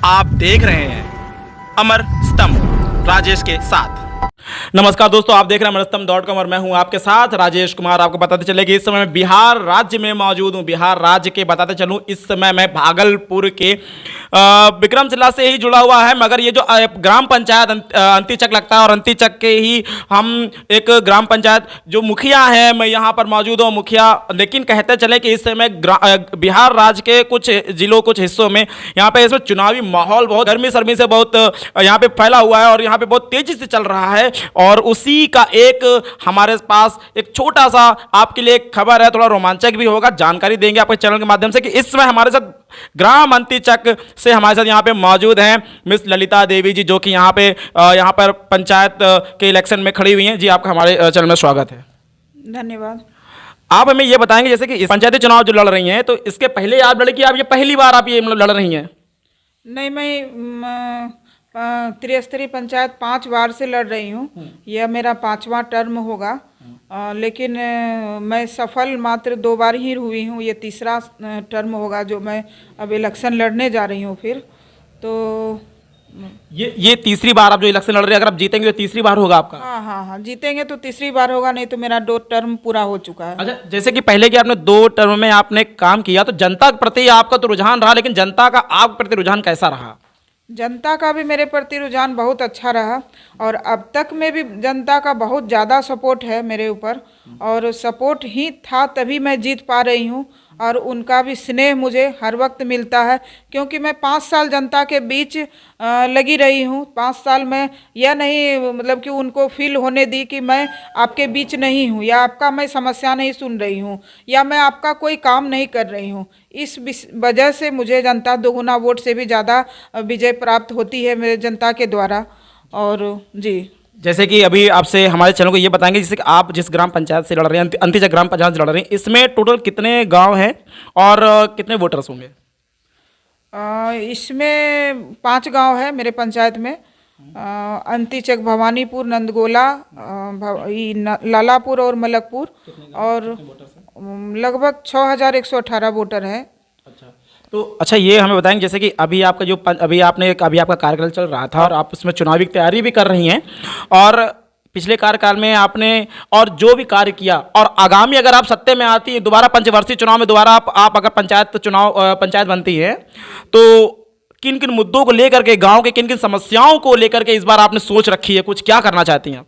आप देख रहे हैं अमर स्तंभ राजेश के साथ। नमस्कार दोस्तों, आप देख रहे हैं अमरस्तंभ.com और मैं हूं आपके साथ राजेश कुमार। आपको बताते चले कि इस समय मैं बिहार राज्य में मौजूद हूं। बिहार राज्य के बताते चलूं, इस समय मैं भागलपुर के विक्रमशिला से ही जुड़ा हुआ है, मगर ये जो ग्राम पंचायत अंतीचक लगता है और अंतीचक के ही हम एक ग्राम पंचायत जो मुखिया है, मैं यहाँ पर मौजूद हूँ मुखिया। लेकिन कहते चले कि इस समय बिहार राज्य के कुछ जिलों कुछ हिस्सों में यहाँ पे इसमें चुनावी माहौल बहुत गर्मी सर्मी से बहुत यहाँ पे फैला हुआ है और यहाँ पे बहुत तेजी से चल रहा है। और उसी का एक हमारे पास एक छोटा सा आपके लिए एक खबर है, थोड़ा रोमांचक भी होगा, जानकारी देंगे आपके चैनल के माध्यम से कि इस समय हमारे साथ ग्राम अंतीचक से हमारे साथ यहाँ पे मौजूद हैं मिस ललिता देवी जी, जो कि यहाँ पर पंचायत के इलेक्शन में खड़ी हुई हैं। जी, आपका हमारे चैनल में स्वागत है। धन्यवाद। आप हमें ये बताएंगे जैसे कि इस पंचायती चुनाव जो लड़ रही हैं, तो इसके पहले आप लड़की, आप ये पहली बार आप ये लड़ रही हैं? नहीं, मैं त्रिस्तरीय पंचायत 5 बार से लड़ रही हूँ। यह मेरा 5वां टर्म होगा। लेकिन मैं सफल मात्र 2 बार ही हुई हूँ। ये तीसरा टर्म होगा जो मैं अब इलेक्शन लड़ने जा रही हूँ। फिर तो ये तीसरी बार आप जो इलेक्शन लड़ रहे हैं, अगर आप जीतेंगे तो तीसरी बार होगा आपका? हाँ, जीतेंगे तो तीसरी बार होगा, नहीं तो मेरा 2 टर्म पूरा हो चुका है। अच्छा, जैसे कि पहले कि आपने 2 टर्म में आपने काम किया, तो जनता के प्रति आपका तो रुझान रहा, लेकिन जनता का आपके प्रति रुझान कैसा रहा? जनता का भी मेरे प्रति रुझान बहुत अच्छा रहा और अब तक में भी जनता का बहुत ज़्यादा सपोर्ट है मेरे ऊपर, और सपोर्ट ही था तभी मैं जीत पा रही हूँ। और उनका भी स्नेह मुझे हर वक्त मिलता है, क्योंकि मैं 5 साल जनता के बीच लगी रही हूँ। 5 साल में यह नहीं मतलब कि उनको फील होने दी कि मैं आपके बीच नहीं हूँ, या आपका मैं समस्या नहीं सुन रही हूँ, या मैं आपका कोई काम नहीं कर रही हूँ। इस वजह से मुझे जनता 2 गुना वोट से भी ज़्यादा विजय प्राप्त होती है मेरे जनता के द्वारा। और जी, जैसे कि अभी आपसे हमारे चैनल को ये बताएंगे, जैसे कि आप जिस ग्राम पंचायत से लड़ रहे हैं, अंतीचक ग्राम पंचायत से लड़ रहे हैं, इसमें टोटल कितने गांव हैं और कितने वोटर्स होंगे? इसमें 5 गांव है मेरे पंचायत में। अंतीचक, भवानीपुर, नंदगोला, लालापुर और मलकपुर, और लगभग 6118 वोटर हैं। तो अच्छा, ये हमें बताएंगे जैसे कि अभी आपका जो अभी आपका कार्यकाल चल रहा था और आप उसमें चुनावी तैयारी भी कर रही हैं, और पिछले कार्यकाल में आपने और जो भी कार्य किया, और आगामी अगर आप सत्ते में आती है, दोबारा पंचवर्षीय चुनाव में दोबारा आप अगर पंचायत बनती है, तो किन किन मुद्दों को लेकर के, गांव के किन किन समस्याओं को लेकर के इस बार आपने सोच रखी है, कुछ क्या करना चाहती हैं?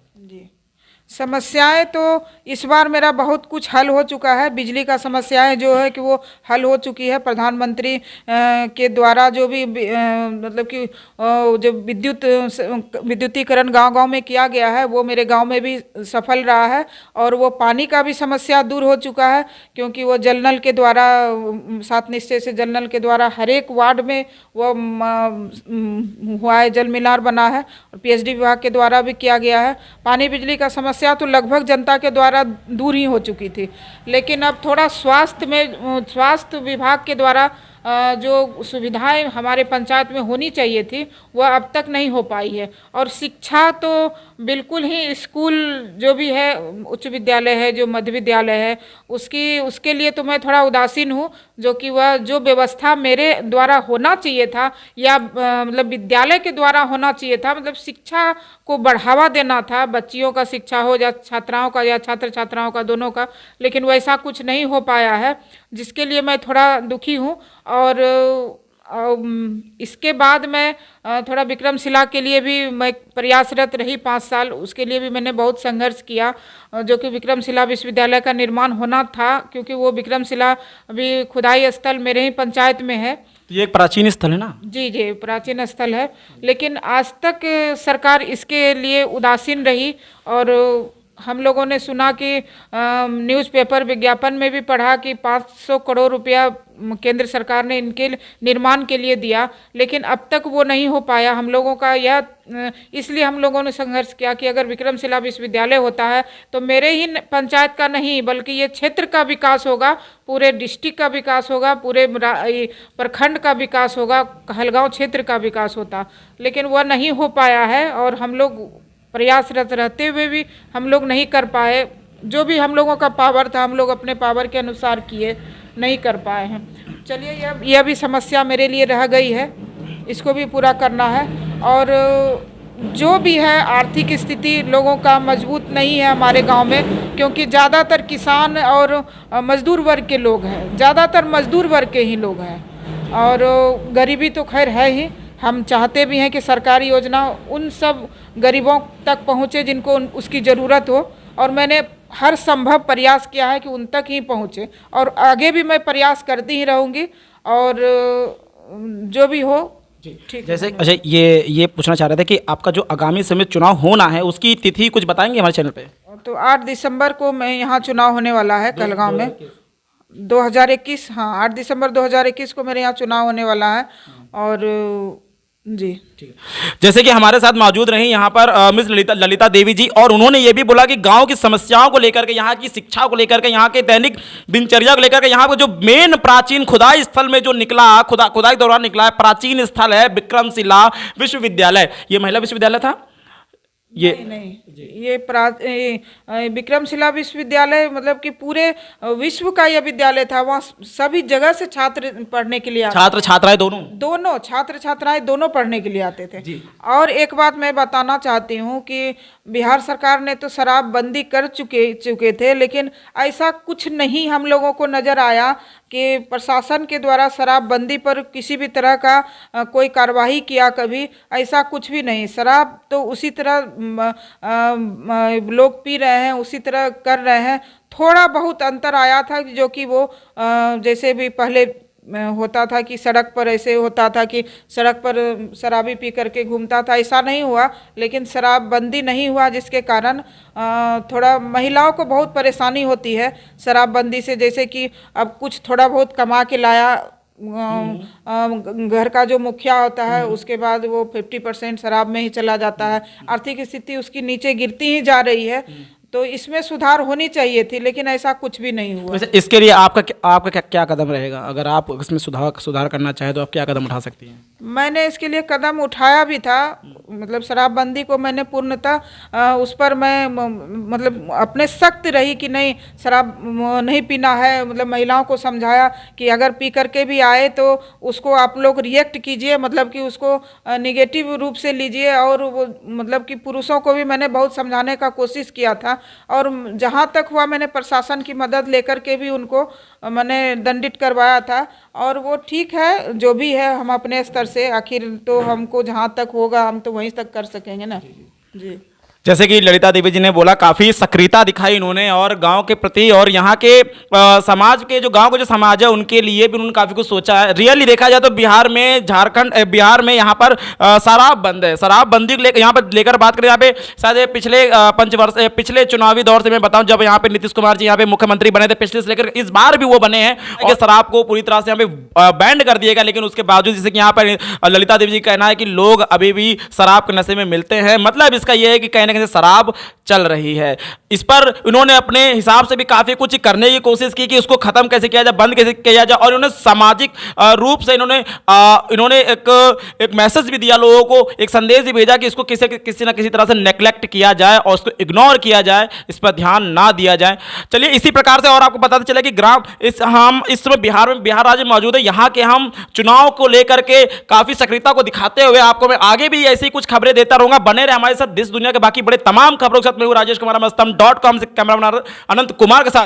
समस्याएं तो इस बार मेरा बहुत कुछ हल हो चुका है। बिजली का समस्याएं जो है कि वो हल हो चुकी है। प्रधानमंत्री के द्वारा जो भी मतलब कि जो विद्युतीकरण गांव-गांव में किया गया है, वो मेरे गांव में भी सफल रहा है। और वो पानी का भी समस्या दूर हो चुका है, क्योंकि वो जल नल के द्वारा 7 निश्चय से जल नल के द्वारा हर एक वार्ड में वो हुआ है, जल मीनार बना है, और पीएचडी विभाग के द्वारा भी किया गया है। पानी बिजली का समस्या तो लगभग जनता के द्वारा दूर ही हो चुकी थी, लेकिन अब थोड़ा स्वास्थ्य विभाग के द्वारा जो सुविधाएं हमारे पंचायत में होनी चाहिए थी, वह अब तक नहीं हो पाई है। और शिक्षा तो बिल्कुल ही, स्कूल जो भी है, उच्च विद्यालय है, जो मध्य विद्यालय है, उसके लिए तो मैं थोड़ा उदासीन हूँ, जो कि वह जो व्यवस्था मेरे द्वारा होना चाहिए था, या मतलब विद्यालय के द्वारा होना चाहिए था, मतलब शिक्षा को बढ़ावा देना था, बच्चियों का शिक्षा हो या छात्राओं का या छात्र छात्राओं का, दोनों का, लेकिन वैसा कुछ नहीं हो पाया है, जिसके लिए मैं थोड़ा दुखी हूँ। और इसके बाद मैं थोड़ा विक्रमशिला के लिए भी मैं प्रयासरत रही 5 साल। उसके लिए भी मैंने बहुत संघर्ष किया, जो कि विक्रमशिला विश्वविद्यालय का निर्माण होना था, क्योंकि वो विक्रमशिला अभी खुदाई स्थल मेरे ही पंचायत में है। ये एक प्राचीन स्थल है ना? जी, प्राचीन स्थल है, लेकिन आज तक सरकार इसके लिए उदासीन रही। और हम लोगों ने सुना कि न्यूज़पेपर विज्ञापन में भी पढ़ा कि 500 करोड़ रुपया केंद्र सरकार ने इनके निर्माण के लिए दिया, लेकिन अब तक वो नहीं हो पाया हम लोगों का। यह इसलिए हम लोगों ने संघर्ष किया कि अगर विक्रमशिला विश्वविद्यालय होता है तो मेरे ही पंचायत का नहीं, बल्कि ये क्षेत्र का विकास होगा, पूरे डिस्ट्रिक्ट का विकास होगा, पूरे प्रखंड का विकास होगा, कहलगांव क्षेत्र का विकास होता, लेकिन वह नहीं हो पाया है। और हम लोग प्रयासरत रहते हुए भी हम लोग नहीं कर पाए। जो भी हम लोगों का पावर था, हम लोग अपने पावर के अनुसार किए, नहीं कर पाए हैं। चलिए, यह भी समस्या मेरे लिए रह गई है। इसको भी पूरा करना है। और जो भी है आर्थिक स्थिति लोगों का मजबूत नहीं है हमारे गांव में, क्योंकि ज़्यादातर किसान और मजदूर वर्ग के लोग हैं, ज़्यादातर मजदूर वर्ग के ही लोग हैं। और गरीबी तो खैर है ही, हम चाहते भी हैं कि सरकारी योजना उन सब गरीबों तक पहुँचे जिनको उसकी ज़रूरत हो, और मैंने हर संभव प्रयास किया है कि उन तक ही पहुँचे, और आगे भी मैं प्रयास करती ही रहूँगी। और जो भी हो ठीक। जैसे अच्छा ये पूछना चाह रहे थे कि आपका जो आगामी समय चुनाव होना है उसकी तिथि कुछ बताएंगे हमारे चैनल पे? तो 8 दिसंबर को मैं यहाँ चुनाव होने वाला है कलगांव में, 2021। हाँ, 8 दिसंबर 2021 को मेरे यहाँ चुनाव होने वाला है। और जी ठीक है। जैसे कि हमारे साथ मौजूद रही यहाँ पर मिस ललिता देवी जी, और उन्होंने ये भी बोला कि गांव की समस्याओं को लेकर के, यहाँ की शिक्षा को लेकर के, यहाँ के दैनिक दिनचर्या को लेकर के, यहाँ पर जो मेन प्राचीन खुदाई स्थल में जो निकला, खुदाई के दौरान निकला है प्राचीन स्थल है विक्रमशिला विश्वविद्यालय। ये महिला विश्वविद्यालय था ये? नहीं, ये विक्रमशिला विश्वविद्यालय मतलब कि पूरे विश्व का यह विद्यालय था। वहाँ सभी जगह से छात्र पढ़ने के लिए आते, छात्र छात्राएं दोनों छात्र छात्राएं दोनों पढ़ने के लिए आते थे। और एक बात मैं बताना चाहती हूँ कि बिहार सरकार ने तो शराबबंदी कर चुके थे, लेकिन ऐसा कुछ नहीं हम लोगों को नज़र आया कि प्रशासन के द्वारा शराबबंदी पर किसी भी तरह का कोई कार्रवाई किया कभी, ऐसा कुछ भी नहीं। शराब तो उसी तरह लोग पी रहे हैं, उसी तरह कर रहे हैं। थोड़ा बहुत अंतर आया था, जो कि वो जैसे भी पहले होता था कि सड़क पर ऐसे होता था कि सड़क पर शराबी पी करके घूमता था, ऐसा नहीं हुआ। लेकिन शराबबंदी नहीं हुआ, जिसके कारण थोड़ा महिलाओं को बहुत परेशानी होती है शराबबंदी से। जैसे कि अब कुछ थोड़ा बहुत कमा के लाया, घर का जो मुखिया होता है उसके बाद वो 50% शराब में ही चला जाता है, आर्थिक स्थिति उसकी नीचे गिरती ही जा रही है। तो इसमें सुधार होनी चाहिए थी, लेकिन ऐसा कुछ भी नहीं हुआ। वैसे इसके लिए आपका क्या कदम रहेगा? अगर आप इसमें सुधार करना चाहें तो आप क्या कदम उठा सकती हैं? मैंने इसके लिए कदम उठाया भी था, मतलब शराबबंदी को मैंने पूर्णतः उस पर मैं मतलब अपने सख्त रही कि नहीं, शराब नहीं पीना है। मतलब महिलाओं को समझाया कि अगर पी करके भी आए तो उसको आप लोग रिएक्ट कीजिए, मतलब कि उसको निगेटिव रूप से लीजिए। और वो मतलब कि पुरुषों को भी मैंने बहुत समझाने का कोशिश किया था, और जहाँ तक हुआ मैंने प्रशासन की मदद लेकर के भी उनको मैंने दंडित करवाया था। और वो ठीक है, जो भी है हम अपने स्तर से, आखिर तो हमको जहाँ तक होगा हम तो वहीं तक कर सकेंगे ना। जी जैसे कि ललिता देवी जी ने बोला, काफ़ी सक्रियता दिखाई इन्होंने और गांव के प्रति, और यहाँ के समाज के जो गांव का जो समाज है उनके लिए भी उन्होंने काफ़ी कुछ सोचा है। रियली देखा जाए तो बिहार में यहाँ पर शराब बंद है। शराबबंदी को लेकर यहाँ पर लेकर बात करें, यहाँ पे शायद पिछले चुनावी दौर से मैं बताऊँ, जब यहाँ पे नीतीश कुमार जी यहाँ पे मुख्यमंत्री बने थे पिछले से लेकर इस बार भी वो बने हैं कि शराब को पूरी तरह से यहाँ पे बैन कर दिया गया। लेकिन उसके बावजूद जैसे कि यहाँ पर ललिता देवी जी का कहना है कि लोग अभी भी शराब के नशे में मिलते हैं। मतलब इसका यह है कि कहने से शराब चल रही है। इस पर उन्होंने अपने हिसाब से भी काफी कुछ करने की कोशिश की कि उसको खत्म कैसे किया जाए, बंद कैसे किया जाए। और इन्होंने सामाजिक रूप से इन्होंने एक मैसेज भी दिया लोगों को, एक संदेश भी भेजा कि इसको किसी ना किसी तरह से नेग्लेक्ट किया जाए और उसको इग्नोर किया जाए, इस पर ध्यान ना दिया जाए। चलिए इसी प्रकार से और आपको बताते चले कि हम इस समय बिहार राज्य में मौजूद है। यहाँ के हम चुनाव को लेकर के काफी सक्रियता को दिखाते हुए आपको मैं आगे भी ऐसी कुछ खबरें देता रहूंगा। बने रहे हमारे साथ देश दुनिया के बाकी बड़े तमाम खबरों के साथ। मैं हूं राजेश कुमार, स्तंभ.com से कैमरामैन अनंत कुमार के साथ।